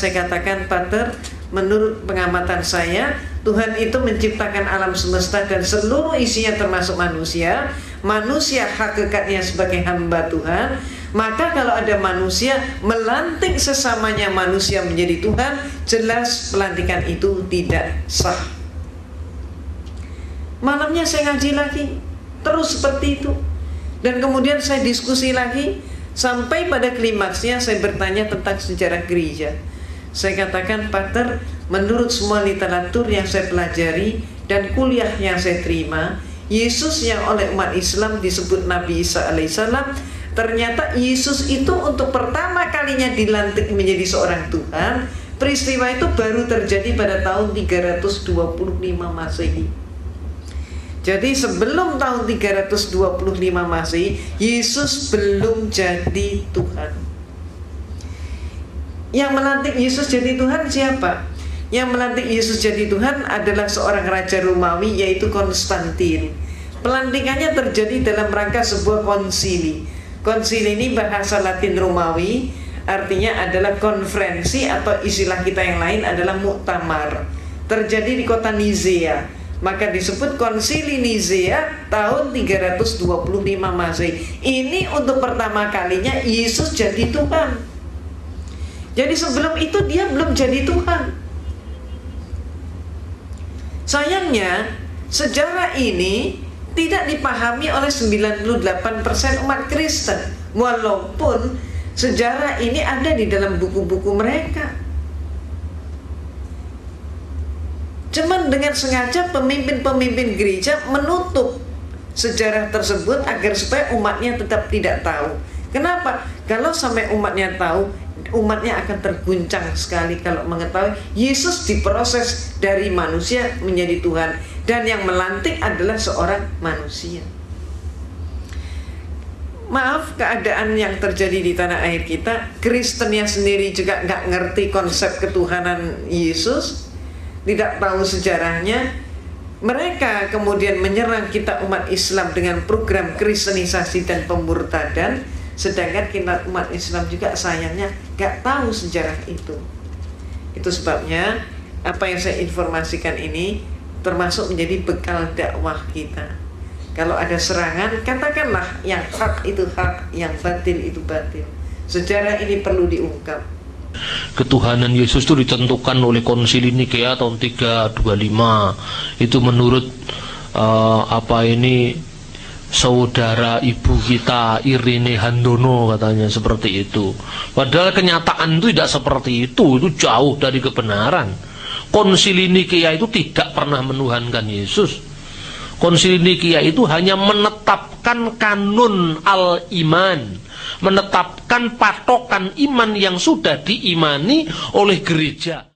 Saya katakan, Pater, menurut pengamatan saya, Tuhan itu menciptakan alam semesta dan seluruh isinya termasuk manusia. Manusia hakikatnya sebagai hamba Tuhan. Maka kalau ada manusia melantik sesamanya manusia menjadi Tuhan, jelas pelantikan itu tidak sah. Malamnya saya ngaji lagi, terus seperti itu. Dan kemudian saya diskusi lagi, sampai pada klimaksnya saya bertanya tentang sejarah gereja. Saya katakan, Pater, menurut semua literatur yang saya pelajari dan kuliah yang saya terima, Yesus yang oleh umat Islam disebut Nabi Isa alaihissalam, ternyata Yesus itu untuk pertama kalinya dilantik menjadi seorang Tuhan. Peristiwa itu baru terjadi pada tahun 325 Masehi. Jadi sebelum tahun 325 Masehi, Yesus belum jadi Tuhan. Yang melantik Yesus jadi Tuhan siapa? Yang melantik Yesus jadi Tuhan adalah seorang raja Romawi, yaitu Konstantin. Pelantikannya terjadi dalam rangka sebuah konsili. Konsili ini bahasa Latin Romawi, artinya adalah konferensi, atau istilah kita yang lain adalah muktamar. Terjadi di kota Nizea, maka disebut konsili Nizea tahun 325 Masehi. Ini untuk pertama kalinya Yesus jadi Tuhan. Jadi sebelum itu dia belum jadi Tuhan. Sayangnya sejarah ini tidak dipahami oleh 98% umat Kristen, walaupun sejarah ini ada di dalam buku-buku mereka. Cuman dengan sengaja pemimpin-pemimpin gereja menutup sejarah tersebut agar supaya umatnya tetap tidak tahu. Kenapa? Kalau sampai umatnya tahu, umatnya akan terguncang sekali kalau mengetahui Yesus diproses dari manusia menjadi Tuhan, dan yang melantik adalah seorang manusia. Maaf, keadaan yang terjadi di tanah air kita, Kristennya sendiri juga nggak ngerti konsep ketuhanan Yesus, tidak tahu sejarahnya. Mereka kemudian menyerang kita umat Islam dengan program kristenisasi dan pemurtadan, sedangkan kita umat Islam juga sayangnya nggak tahu sejarah itu. Itu sebabnya apa yang saya informasikan ini termasuk menjadi bekal dakwah kita. Kalau ada serangan, katakanlah yang hak itu hak, yang batil itu batil. Sejarah ini perlu diungkap. Ketuhanan Yesus itu ditentukan oleh Konsili Nikea tahun 325. Itu menurut saudara ibu kita Irene Handono katanya seperti itu. Padahal kenyataan itu tidak seperti itu jauh dari kebenaran. Konsili Nikea itu tidak pernah menuhankan Yesus. Konsili Nikea itu hanya menetapkan kanun al-iman, menetapkan patokan iman yang sudah diimani oleh gereja.